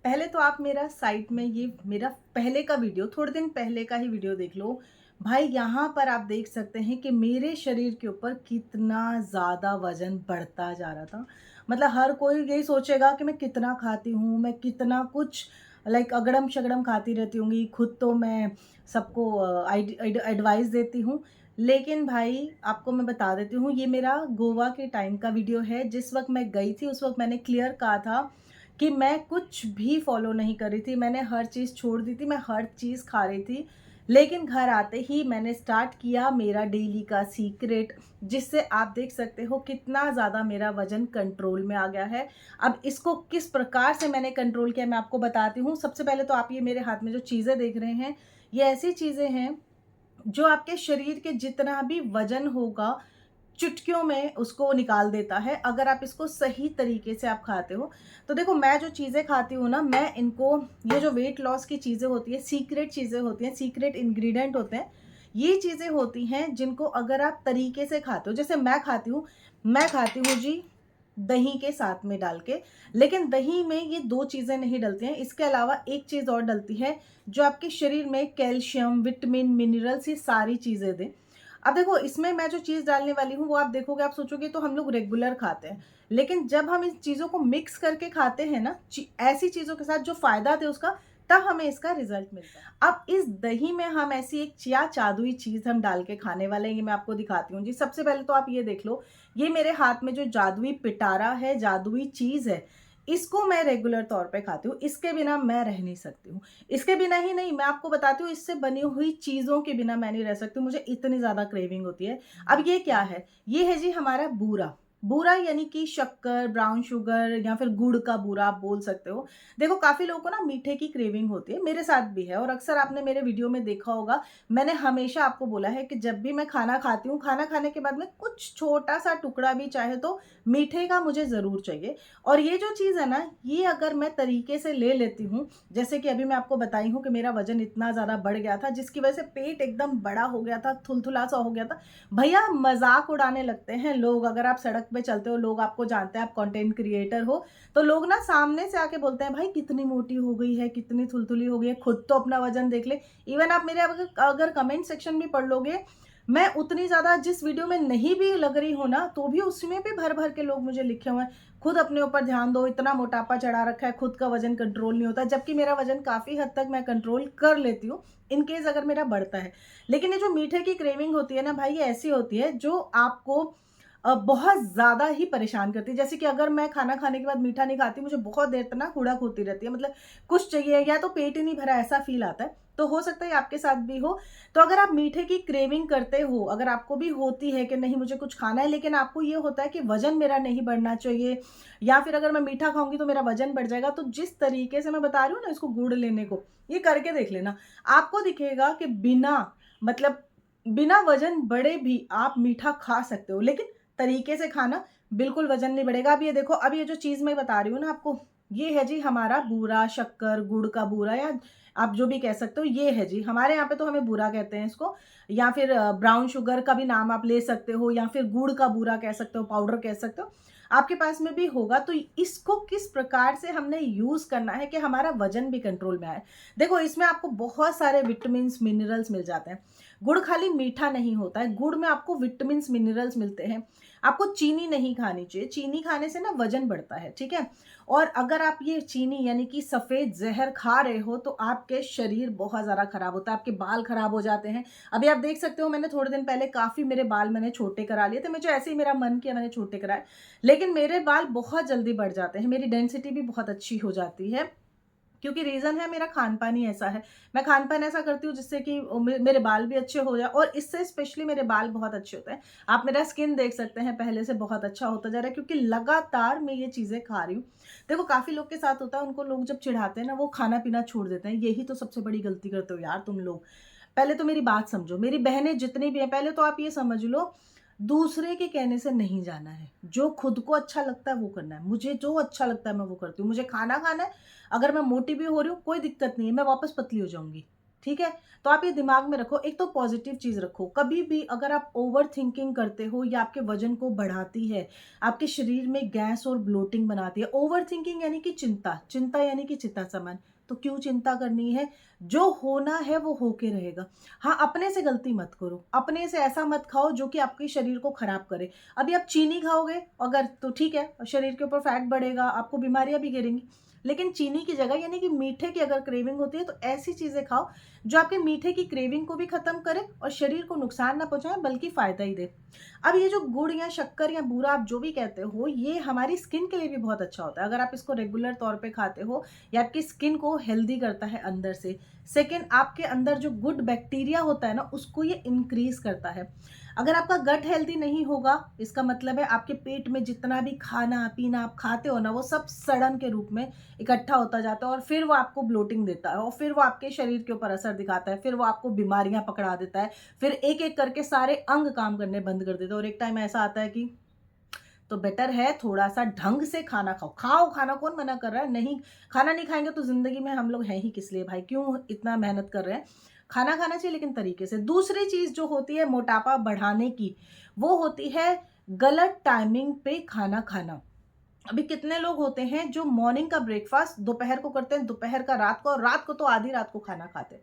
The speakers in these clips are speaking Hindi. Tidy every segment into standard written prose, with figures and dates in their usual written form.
पहले तो आप मेरा साइट में ये मेरा पहले का वीडियो, थोड़े दिन पहले का ही वीडियो देख लो। भाई यहाँ पर आप देख सकते हैं कि मेरे शरीर के ऊपर कितना ज़्यादा वज़न बढ़ता जा रहा था। मतलब हर कोई यही सोचेगा कि मैं कितना खाती हूँ, मैं कितना कुछ लाइक अगड़म-शगड़म खाती रहती होंगी। खुद तो मैं सबको एडवाइस देती हूँ। लेकिन भाई आपको मैं बता देती हूँ, ये मेरा गोवा के टाइम का वीडियो है। जिस वक़्त मैं गई थी उस वक़्त मैंने क्लियर कहा था कि मैं कुछ भी फ़ॉलो नहीं कर रही थी, मैंने हर चीज़ छोड़ दी थी, मैं हर चीज़ खा रही थी। लेकिन घर आते ही मैंने स्टार्ट किया मेरा डेली का सीक्रेट, जिससे आप देख सकते हो कितना ज़्यादा मेरा वज़न कंट्रोल में आ गया है। अब इसको किस प्रकार से मैंने कंट्रोल किया मैं आपको बताती हूँ। सबसे पहले तो आप ये मेरे हाथ में जो चीज़ें देख रहे हैं, ये ऐसी चीज़ें हैं जो आपके शरीर के जितना भी वज़न होगा चुटकियों में उसको निकाल देता है, अगर आप इसको सही तरीके से आप खाते हो। तो देखो मैं जो चीज़ें खाती हूँ ना, मैं इनको ये जो वेट लॉस की चीज़ें होती हैं, सीक्रेट चीज़ें होती हैं, सीक्रेट इंग्रीडिएंट होते हैं, ये चीज़ें होती हैं जिनको अगर आप तरीके से खाते हो, जैसे मैं खाती हूँ जी दही के साथ में डाल के, लेकिन दही में ये 2 चीज़ें नहीं डलती हैं, इसके अलावा एक चीज़ और डलती है, जो आपके शरीर में कैल्शियम, विटामिन, मिनरल्स ये सारी चीज़ें दें। अब देखो इसमें मैं जो चीज़ डालने वाली हूँ वो आप देखोगे, आप सोचोगे तो हम लोग रेगुलर खाते हैं। लेकिन जब हम इन चीज़ों को मिक्स करके खाते हैं ना, ऐसी चीज़ों के साथ जो फ़ायदा थे उसका, तब हमें इसका रिज़ल्ट मिलता है। अब इस दही में हम ऐसी एक जादुई चीज़ हम डाल के खाने वाले हैं, ये मैं आपको दिखाती हूँ जी। सबसे पहले तो आप ये देख लो, ये मेरे हाथ में जो जादुई पिटारा है, जादुई चीज़ है, इसको मैं रेगुलर तौर पे खाती हूँ। इसके बिना मैं रह नहीं सकती हूँ। इसके बिना ही नहीं, मैं आपको बताती हूँ, इससे बनी हुई चीज़ों के बिना मैं नहीं रह सकती हूँ, मुझे इतनी ज़्यादा क्रेविंग होती है। अब ये क्या है? ये है जी हमारा बूरा। बूरा यानी कि शक्कर, ब्राउन शुगर या फिर गुड़ का बूरा आप बोल सकते हो। देखो काफ़ी लोगों को ना मीठे की क्रेविंग होती है, मेरे साथ भी है, और अक्सर आपने मेरे वीडियो में देखा होगा, मैंने हमेशा आपको बोला है कि जब भी मैं खाना खाती हूँ, खाना खाने के बाद में कुछ छोटा-सा टुकड़ा भी चाहे तो मीठे का मुझे ज़रूर चाहिए। और ये जो चीज़ है ना, ये अगर मैं तरीके से ले लेती हूँ, जैसे कि अभी मैं आपको बताई हूँ कि मेरा वज़न इतना ज़्यादा बढ़ गया था, जिसकी वजह से पेट एकदम बड़ा हो गया था, थुलथुला-सा हो गया था। भैया मज़ाक उड़ाने लगते हैं लोग, अगर आप सड़क पे चलते हो, लोग आपको जानते हैं, आप कंटेंट क्रिएटर हो, तो लोग ना सामने से आके बोलते हैं, "भाई कितनी मोटी हो गई है, कितनी थुलथुली हो गई है, खुद तो अपना वज़न देख ले।" इवन आप मेरे अगर अगर कमेंट सेक्शन भी पढ़ लोगे, मैं उतनी ज़्यादा जिस वीडियो में नहीं भी लग रही हूँ ना, तो भी उसमें भी भर-भर के लोग मुझे लिखे हुए हैं, खुद अपने ऊपर ध्यान दो, इतना मोटापा चढ़ा रखा है, खुद का वज़न कंट्रोल नहीं होता, जबकि मेरा वज़न काफ़ी हद तक मैं कंट्रोल कर लेती हूँ, इन केस अगर मेरा बढ़ता है। लेकिन ये जो मीठे की क्रेविंग होती है ना भाई, ये ऐसी होती है जो आपको बहुत ज़्यादा ही परेशान करती है। जैसे कि अगर मैं खाना खाने के बाद मीठा नहीं खाती, मुझे बहुत देर तक ना हुड़क होती रहती है, मतलब कुछ चाहिए या तो पेट ही नहीं भरा, ऐसा फ़ील आता है। तो हो सकता है आपके साथ भी हो। तो अगर आप मीठे की क्रेविंग करते हो, अगर आपको भी होती है कि नहीं मुझे कुछ खाना है, लेकिन आपको ये होता है कि वज़न मेरा नहीं बढ़ना चाहिए, या फिर अगर मैं मीठा खाऊँगी तो मेरा वज़न बढ़ जाएगा, तो जिस तरीके से मैं बता रही हूँ ना इसको गुड़ लेने को, ये करके देख लेना। आपको दिखेगा कि मतलब बिना वज़न बढ़े भी आप मीठा खा सकते हो, लेकिन तरीके से खाना, बिल्कुल वज़न नहीं बढ़ेगा। अब ये देखो, अब ये जो चीज़ मैं बता रही हूँ ना आपको, ये है जी हमारा बूरा, शक्कर, गुड़ का बूरा, या आप जो भी कह सकते हो, ये है जी। हमारे यहाँ पे तो हमें बूरा कहते हैं इसको, या फिर ब्राउन शुगर का भी नाम आप ले सकते हो, या फिर गुड़ का बूरा कह सकते हो, पाउडर कह सकते हो। आपके पास में भी होगा, तो इसको किस प्रकार से हमने यूज़ करना है कि हमारा वज़न भी कंट्रोल में आए। देखो इसमें आपको बहुत सारे विटामिन्स, मिनरल्स मिल जाते हैं। गुड़ खाली मीठा नहीं होता है, गुड़ में आपको विटामिन्स, मिनरल्स मिलते हैं। आपको चीनी नहीं खानी चाहिए, चीनी खाने से ना वज़न बढ़ता है, ठीक है? और अगर आप ये चीनी यानी कि सफ़ेद ज़हर खा रहे हो, तो आपके शरीर बहुत ज़्यादा खराब होता है, आपके बाल खराब हो जाते हैं। अभी आप देख सकते हो, मैंने थोड़े दिन पहले काफ़ी मेरे बाल मैंने छोटे करा लिए थे, मुझे ऐसे ही मेरा मन किया मैंने छोटे कराए, लेकिन मेरे बाल बहुत जल्दी बढ़ जाते हैं, मेरी डेंसिटी भी बहुत अच्छी हो जाती है। क्योंकि रीज़न है मेरा खान-पान ही ऐसा है। मैं खान-पान ऐसा करती हूँ जिससे कि मेरे बाल भी अच्छे हो जाएँ, और इससे स्पेशली मेरे बाल बहुत अच्छे होते हैं। आप मेरा स्किन देख सकते हैं, पहले से बहुत अच्छा होता जा रहा है, क्योंकि लगातार मैं ये चीज़ें खा रही हूँ। देखो काफ़ी लोग के साथ होता है, उनको लोग जब चिढ़ाते हैं ना, वो खाना-पीना छोड़ देते हैं। यही तो सबसे बड़ी गलती करते हो यार तुम लोग। पहले तो मेरी बात समझो, मेरी बहनें जितनी भी हैं, पहले तो आप ये समझ लो, दूसरे के कहने से नहीं जाना है। जो खुद को अच्छा लगता है वो करना है। मुझे जो अच्छा लगता है मैं वो करती हूँ। मुझे खाना खाना है, अगर मैं मोटी भी हो रही हूँ कोई दिक्कत नहीं है, मैं वापस पतली हो जाऊँगी। ठीक है? तो आप ये दिमाग में रखो, एक तो पॉजिटिव चीज़ रखो। कभी भी अगर आप ओवर थिंकिंग करते हो या आपके वज़न को बढ़ाती है, आपके शरीर में गैस और ब्लोटिंग बनाती है। ओवर थिंकिंग यानी कि चिंता, चिंता यानी कि चिता समान। तो क्यों चिंता करनी है? जो होना है वो होके रहेगा। हाँ, अपने से गलती मत करो, अपने से ऐसा मत खाओ जो कि आपके शरीर को खराब करे। अभी आप चीनी खाओगे अगर तो ठीक है, शरीर के ऊपर फैट बढ़ेगा, आपको बीमारियाँ भी घेरेंगी। लेकिन चीनी की जगह यानी कि मीठे की अगर क्रेविंग होती है तो ऐसी चीज़ें खाओ जो आपके मीठे की क्रेविंग को भी खत्म करे और शरीर को नुकसान ना पहुंचाए बल्कि फायदा ही दे। अब ये जो गुड़ या शक्कर या बूरा आप जो भी कहते हो, ये हमारी स्किन के लिए भी बहुत अच्छा होता है अगर आप इसको रेगुलर तौर पे खाते हो। ये आपकी स्किन को हेल्दी करता है अंदर से। सेकेंड, आपके अंदर जो गुड बैक्टीरिया होता है ना, उसको ये इंक्रीज करता है। अगर आपका गट हेल्दी नहीं होगा, इसका मतलब है आपके पेट में जितना भी खाना पीना आप खाते हो ना, वो सब सड़न के रूप में इकट्ठा होता जाता है और फिर वो आपको ब्लोटिंग देता है और फिर वो आपके शरीर के ऊपर असर दिखाता है, फिर वो आपको बीमारियां पकड़ा देता है, फिर एक एक करके सारे अंग काम करने बंद कर देते हैं और एक टाइम ऐसा आता है कि तो बेटर है थोड़ा सा ढंग से खाना खाओ। खाओ खाना, कौन मना कर रहा है? नहीं, खाना नहीं खाएंगे तो जिंदगी में हम लोग हैं ही किस लिए भाई? क्यों इतना मेहनत कर रहे हैं? खाना खाना चाहिए लेकिन तरीके से। दूसरी चीज जो होती है मोटापा बढ़ाने की, वो होती है गलत टाइमिंग पे खाना खाना। अभी कितने लोग होते हैं जो मॉर्निंग का ब्रेकफास्ट दोपहर को करते हैं, दोपहर का रात को, और रात को तो आधी रात को खाना खाते हैं।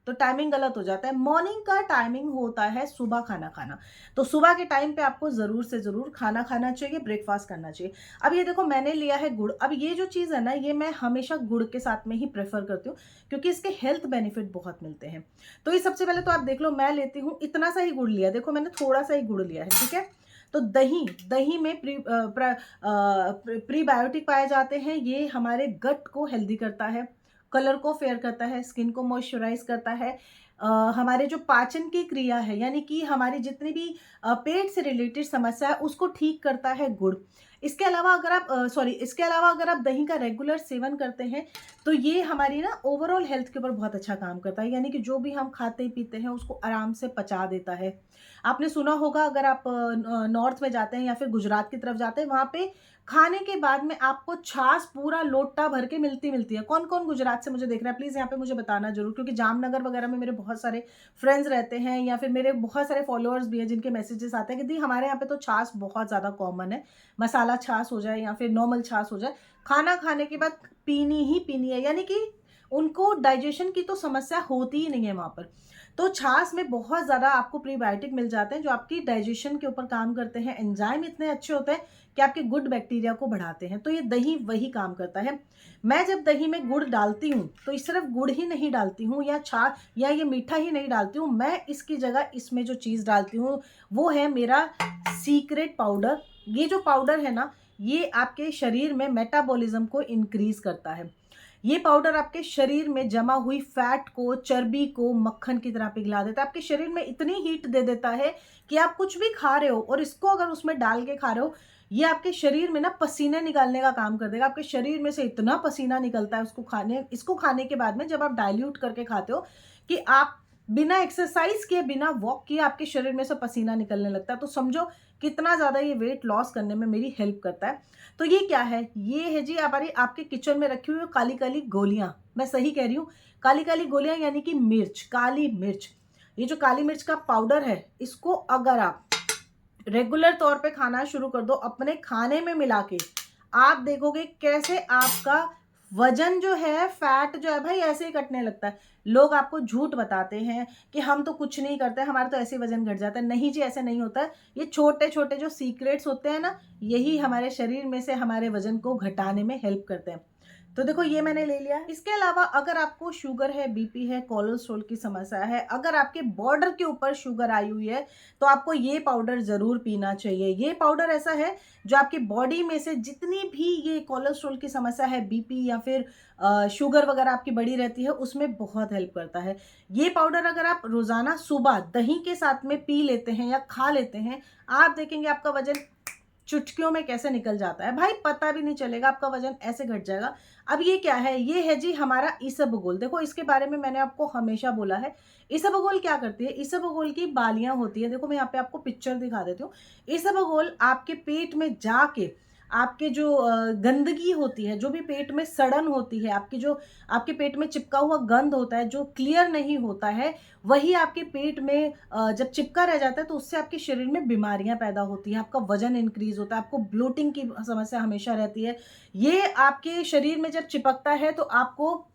तो टाइमिंग गलत हो जाता है। मॉर्निंग का टाइमिंग होता है सुबह खाना खाना। तो सुबह के टाइम पे आपको जरूर से जरूर खाना खाना चाहिए, ब्रेकफास्ट करना चाहिए। अब ये देखो, मैंने लिया है गुड़। अब ये जो चीज़ है ना, ये मैं हमेशा गुड़ के साथ में ही प्रेफर करती हूँ क्योंकि इसके हेल्थ बेनिफिट बहुत मिलते हैं। तो ये सबसे पहले तो आप देख लो, मैं लेती हूँ इतना सा ही गुड़ लिया। देखो मैंने थोड़ा सा ही गुड़ लिया है, ठीक है? तो दही, दही में प्रीबायोटिक पाए जाते हैं। ये हमारे गट को हेल्दी करता है, कलर को फेयर करता है, स्किन को मॉइस्चराइज करता है। हमारे जो पाचन की क्रिया है, यानी कि हमारी जितनी भी पेट से रिलेटेड समस्या है, उसको ठीक करता है गुड़। इसके अलावा अगर आप इसके अलावा अगर आप दही का रेगुलर सेवन करते हैं तो ये हमारी ना ओवरऑल हेल्थ के ऊपर बहुत अच्छा काम करता है। यानी कि जो भी हम खाते पीते हैं उसको आराम से पचा देता है। आपने सुना होगा, अगर आप नॉर्थ में जाते हैं या फिर गुजरात की तरफ जाते हैं, वहाँ पे खाने के बाद में आपको छाछ पूरा लोटा भर के मिलती है। कौन कौन गुजरात से मुझे देख रहा है, प्लीज़ यहाँ पे मुझे बताना जरूर, क्योंकि जामनगर वगैरह में मेरे बहुत सारे फ्रेंड्स रहते हैं या फिर मेरे बहुत सारे फॉलोअर्स भी हैं जिनके मैसेजेस आते हैं कि दी हमारे यहाँ पे तो छाछ बहुत ज़्यादा कॉमन है। मसाला छाछ हो जाए या फिर नॉर्मल छाछ हो जाए, खाना खाने के बाद पीनी ही पीनी है। यानी कि उनको डाइजेशन की तो समस्या होती ही नहीं है वहाँ पर। तो छाछ में बहुत ज़्यादा आपको प्रीबायोटिक मिल जाते हैं जो आपकी डाइजेशन के ऊपर काम करते हैं। एंजाइम इतने अच्छे होते हैं कि आपके गुड बैक्टीरिया को बढ़ाते हैं। तो ये दही वही काम करता है। मैं जब दही में गुड़ डालती हूँ तो इस सिर्फ गुड़ ही नहीं डालती हूँ या छाछ या ये मीठा ही नहीं डालती हूँ, मैं इसकी जगह इसमें जो चीज़ डालती हूँ वो है मेरा सीक्रेट पाउडर। ये जो पाउडर है ना, ये आपके शरीर में मेटाबॉलिज्म को इंक्रीज करता है। ये पाउडर आपके शरीर में जमा हुई फैट को, चर्बी को मक्खन की तरह पिघला देता है। आपके शरीर में इतनी हीट दे देता है कि आप कुछ भी खा रहे हो और इसको अगर उसमें डाल के खा रहे हो, ये आपके शरीर में ना पसीने निकालने का काम कर देगा। आपके शरीर में से इतना पसीना निकलता है इसको खाने के बाद में, जब आप डाइल्यूट करके खाते हो, कि आप बिना एक्सरसाइज किए, बिना वॉक किए आपके शरीर में से पसीना निकलने लगता है। तो समझो कितना ज़्यादा ये वेट लॉस करने में मेरी हेल्प करता है। तो ये क्या है? ये है जी हमारी आपके किचन में रखी हुई काली काली गोलियां। मैं सही कह रही हूँ, काली काली गोलियां यानी कि मिर्च, काली मिर्च। ये जो काली मिर्च का पाउडर है, इसको अगर आप रेगुलर तौर पे खाना शुरू कर दो अपने खाने में मिला के, आप देखोगे कैसे आपका वजन जो है, फैट जो है भाई ऐसे ही कटने लगता है। लोग आपको झूठ बताते हैं कि हम तो कुछ नहीं करते, हमारा तो ऐसे ही वजन घट जाता है। नहीं जी, ऐसे नहीं होता है। ये छोटे छोटे जो सीक्रेट्स होते हैं ना, यही हमारे शरीर में से हमारे वजन को घटाने में हेल्प करते हैं। तो देखो ये मैंने ले लिया। इसके अलावा अगर आपको शुगर है, बीपी है, कोलेस्ट्रॉल की समस्या है, अगर आपके बॉर्डर के ऊपर शुगर आई हुई है, तो आपको ये पाउडर जरूर पीना चाहिए। ये पाउडर ऐसा है जो आपकी बॉडी में से जितनी भी ये कोलेस्ट्रॉल की समस्या है, बीपी या फिर शुगर वगैरह आपकी बढ़ी रहती है, उसमें बहुत हेल्प करता है। ये पाउडर अगर आप रोजाना सुबह दही के साथ में पी लेते हैं या खा लेते हैं, आप देखेंगे आपका वजन चुटकियों में कैसे निकल जाता है भाई, पता भी नहीं चलेगा, आपका वजन ऐसे घट जाएगा। अब ये क्या है? ये है जी हमारा इसबगोल। देखो इसके बारे में मैंने आपको हमेशा बोला है। इसबगोल क्या करती है? इसबगोल की बालियां होती है, देखो मैं यहाँ पे आपको पिक्चर दिखा देती हूँ। इसबगोल आपके पेट में जाके आपके जो गंदगी होती है, जो भी पेट में सड़न होती है, आपकी जो आपके पेट में चिपका हुआ गंद होता है, जो क्लियर नहीं होता है, वही आपके पेट में जब चिपका रह जाता है तो उससे आपके शरीर में बीमारियाँ पैदा होती हैं, आपका वज़न इंक्रीज़ होता है, आपको ब्लोटिंग की समस्या हमेशा रहती है। ये आपके शरीर में जब चिपकता है तो आपको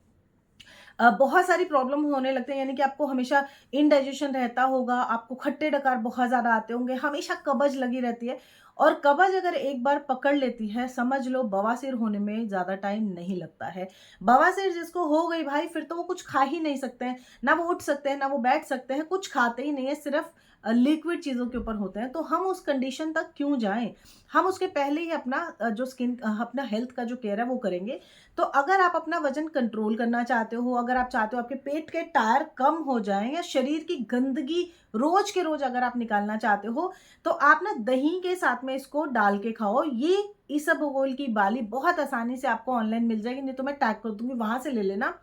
बहुत सारी प्रॉब्लम होने लगते हैं, यानी कि आपको हमेशा इनडाइजेशन रहता होगा, आपको खट्टे डकार बहुत ज़्यादा आते होंगे, हमेशा कब्ज़ लगी रहती है और कब्ज़ अगर एक बार पकड़ लेती है, समझ लो बवासीर होने में ज़्यादा टाइम नहीं लगता है। बवासीर जिसको हो गई भाई, फिर तो वो कुछ खा ही नहीं सकते हैं, ना वो उठ सकते हैं, ना वो बैठ सकते हैं, कुछ खाते ही नहीं है, सिर्फ़ लिक्विड चीज़ों के ऊपर होते हैं। तो हम उस कंडीशन तक क्यों जाएँ? हम उसके पहले ही अपना जो अपना हेल्थ का जो केयर है वो करेंगे। तो अगर आप अपना वज़न कंट्रोल करना चाहते हो, अगर आप चाहते हो आपके पेट के टायर कम हो जाएँ या शरीर की गंदगी रोज़ के रोज़ अगर आप निकालना चाहते हो, तो आप ना दही के साथ में इसको डाल के खाओ। ये इसबगोल की बाली बहुत आसानी से आपको ऑनलाइन मिल जाएगी, नहीं तो मैं टैग कर दूँगी, वहाँ से ले लेना।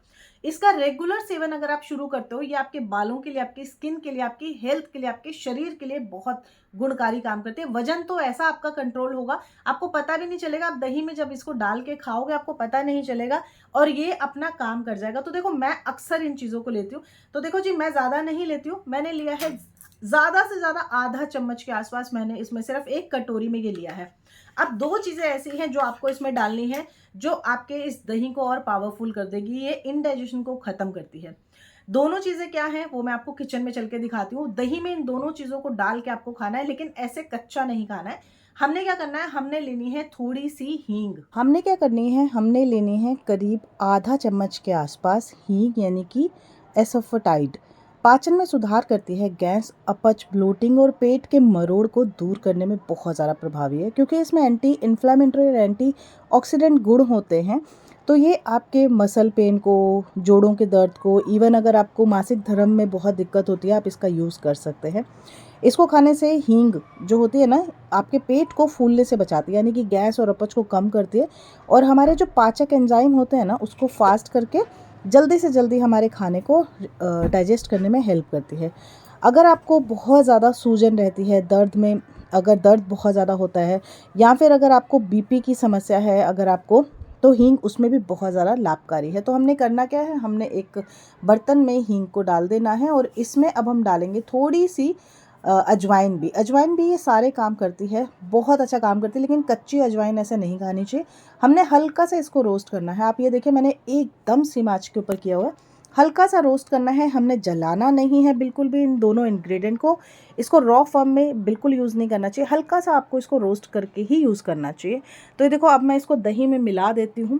इसका रेगुलर सेवन अगर आप शुरू करते हो, ये आपके बालों के लिए, आपकी स्किन के लिए, आपकी हेल्थ के लिए, आपके शरीर के लिए बहुत गुणकारी काम करती है। वज़न तो ऐसा आपका कंट्रोल होगा, आपको पता भी नहीं चलेगा। आप दही में जब इसको डाल के खाओगे, आपको पता नहीं चलेगा और ये अपना काम कर जाएगा। तो देखो, मैं अक्सर इन चीज़ों को लेती हूँ। तो देखो जी, मैं ज़्यादा नहीं लेती हूँ, मैंने लिया है ज़्यादा से ज़्यादा आधा चम्मच के आसपास, मैंने इसमें सिर्फ एक कटोरी में ये लिया है। अब 2 चीज़ें ऐसी हैं जो आपको इसमें डालनी है, जो आपके इस दही को और पावरफुल कर देगी, ये इंडाइजेशन को ख़त्म करती है। दोनों चीज़ें क्या हैं, वो मैं आपको किचन में चल के दिखाती हूँ। दही में इन दोनों चीज़ों को डाल के आपको खाना है, लेकिन ऐसे कच्चा नहीं खाना है। हमने क्या करना है, हमने लेनी है थोड़ी-सी हींग। हमने क्या करनी है, हमने लेनी है करीब आधा चम्मच के आसपास हींग, यानी कि एसोफेटाइड। पाचन में सुधार करती है, गैस, अपच, ब्लोटिंग और पेट के मरोड़ को दूर करने में बहुत ज़्यादा प्रभावी है, क्योंकि इसमें एंटी इन्फ्लेमेटरी और एंटी ऑक्सीडेंट गुण होते हैं। तो ये आपके मसल पेन को, जोड़ों के दर्द को, इवन अगर आपको मासिक धर्म में बहुत दिक्कत होती है, आप इसका यूज़ कर सकते हैं। इसको खाने से हींग जो होती है ना, आपके पेट को फूलने से बचाती है, यानी कि गैस और अपच को कम करती है और हमारे जो पाचक एंजाइम होते हैं ना, उसको फास्ट करके जल्दी से जल्दी हमारे खाने को डाइजेस्ट करने में हेल्प करती है। अगर आपको बहुत ज़्यादा सूजन रहती है, दर्द में अगर दर्द बहुत ज़्यादा होता है, या फिर अगर आपको बीपी की समस्या है, अगर आपको, तो हींग उसमें भी बहुत ज़्यादा लाभकारी है। तो हमने करना क्या है, हमने एक बर्तन में हींग को डाल देना है और इसमें अब हम डालेंगे थोड़ी सी अजवाइन भी। अजवाइन भी ये सारे काम करती है, बहुत अच्छा काम करती है, लेकिन कच्ची अजवाइन ऐसे नहीं खानी चाहिए। हमने हल्का सा इसको रोस्ट करना है। आप ये देखिए, मैंने एकदम सिम आँच के ऊपर किया हुआ है। हल्का सा रोस्ट करना है, हमने जलाना नहीं है बिल्कुल भी इन दोनों इंग्रेडिएंट को। इसको रॉ फॉर्म में बिल्कुल यूज़ नहीं करना चाहिए, हल्का सा आपको इसको रोस्ट करके ही यूज़ करना चाहिए। तो ये देखो, अब मैं इसको दही में मिला देती हूँ।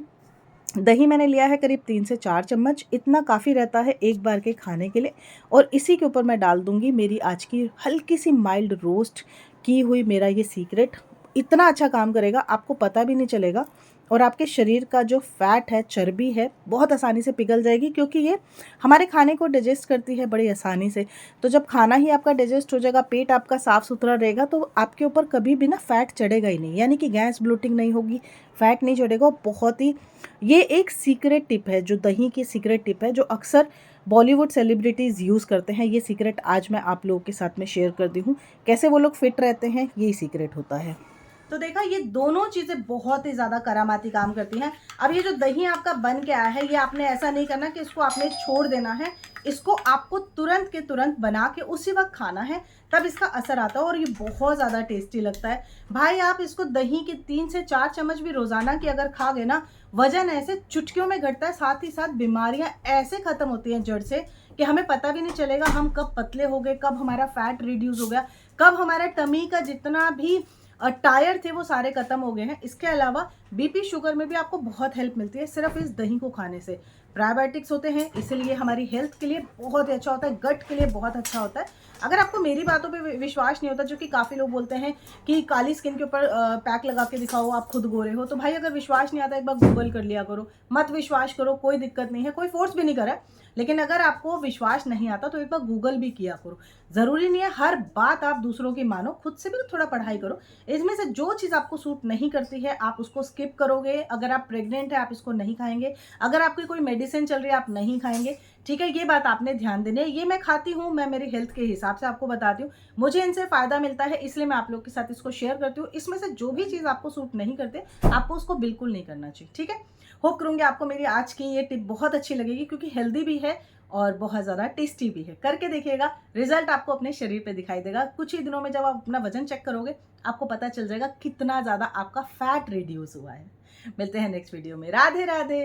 दही मैंने लिया है करीब 3 से 4 चम्मच, इतना काफ़ी रहता है एक बार के खाने के लिए। और इसी के ऊपर मैं डाल दूँगी मेरी आज की हल्की सी माइल्ड रोस्ट की हुई मेरा ये सीक्रेट। इतना अच्छा काम करेगा, आपको पता भी नहीं चलेगा और आपके शरीर का जो फैट है, चर्बी है, बहुत आसानी से पिघल जाएगी, क्योंकि ये हमारे खाने को डाइजेस्ट करती है बड़ी आसानी से। तो जब खाना ही आपका डाइजेस्ट हो जाएगा, पेट आपका साफ़ सुथरा रहेगा, तो आपके ऊपर कभी भी ना फैट चढ़ेगा ही नहीं, यानी कि गैस ब्लोटिंग नहीं होगी, फैट नहीं चढ़ेगा। बहुत ही, ये एक सीक्रेट टिप है, जो दही की सीक्रेट टिप है, जो अक्सर बॉलीवुड सेलिब्रिटीज़ यूज़ करते हैं। ये सीक्रेट आज मैं आप लोगों के साथ में शेयर कर दी हूँ। कैसे वो लोग फिट रहते हैं, यही सीक्रेट होता है। तो देखा, ये दोनों चीज़ें बहुत ही ज़्यादा करामाती काम करती हैं। अब ये जो दही आपका बन के आया है, ये आपने ऐसा नहीं करना कि इसको आपने छोड़ देना है। इसको आपको तुरंत के तुरंत बना के उसी वक्त खाना है, तब इसका असर आता है और ये बहुत ज़्यादा टेस्टी लगता है। भाई, आप इसको दही के 3 से 4 चम्मच भी रोज़ाना की अगर खा गए ना, वज़न ऐसे चुटकियों में घटता है, साथ ही साथ बीमारियाँ ऐसे ख़त्म होती हैं जड़ से कि हमें पता भी नहीं चलेगा हम कब पतले हो गए, कब हमारा फैट रिड्यूस हो गया, कब हमारा टमी का जितना भी टायर थे वो सारे खत्म हो गए हैं। इसके अलावा बीपी शुगर में भी आपको बहुत हेल्प मिलती है सिर्फ इस दही को खाने से। प्रोबायोटिक्स होते हैं, इसलिए हमारी हेल्थ के लिए बहुत ही अच्छा होता है, गट के लिए बहुत अच्छा होता है। अगर आपको मेरी बातों पे विश्वास नहीं होता, जो कि काफ़ी लोग बोलते हैं कि काली स्किन के ऊपर पैक लगा के दिखाओ, आप खुद गोरे हो, तो भाई अगर विश्वास नहीं आता, एक बार गूगल कर लिया करो। मत विश्वास करो, कोई दिक्कत नहीं है, कोई फोर्स भी नहीं करा है। लेकिन अगर आपको विश्वास नहीं आता तो एक बार गूगल भी किया करो। ज़रूरी नहीं है हर बात आप दूसरों की मानो, खुद से भी थोड़ा पढ़ाई करो। इसमें से जो चीज़ आपको सूट नहीं करती है, आप उसको स्किप करोगे। अगर आप प्रेग्नेंट है, आप इसको नहीं खाएंगे। अगर आपकी कोई मेडिसिन चल रही है, आप नहीं खाएंगे। ठीक है, ये बात आपने ध्यान देनी है। ये मैं खाती हूँ, मैं मेरी हेल्थ के हिसाब से आपको बताती हूँ। मुझे इनसे फ़ायदा मिलता है, इसलिए मैं आप लोग के साथ इसको शेयर करती हूँ। इसमें से जो भी चीज़ आपको सूट नहीं करते, आपको उसको बिल्कुल नहीं करना चाहिए, ठीक है? होप करूँगी आपको मेरी आज की ये टिप बहुत अच्छी लगेगी, क्योंकि हेल्दी भी है और बहुत ज़्यादा टेस्टी भी है। करके देखिएगा, रिज़ल्ट आपको अपने शरीर पे दिखाई देगा। कुछ ही दिनों में जब आप अपना वज़न चेक करोगे, आपको पता चल जाएगा कितना ज़्यादा आपका फैट रिड्यूस हुआ है। मिलते हैं नेक्स्ट वीडियो में। राधे, राधे।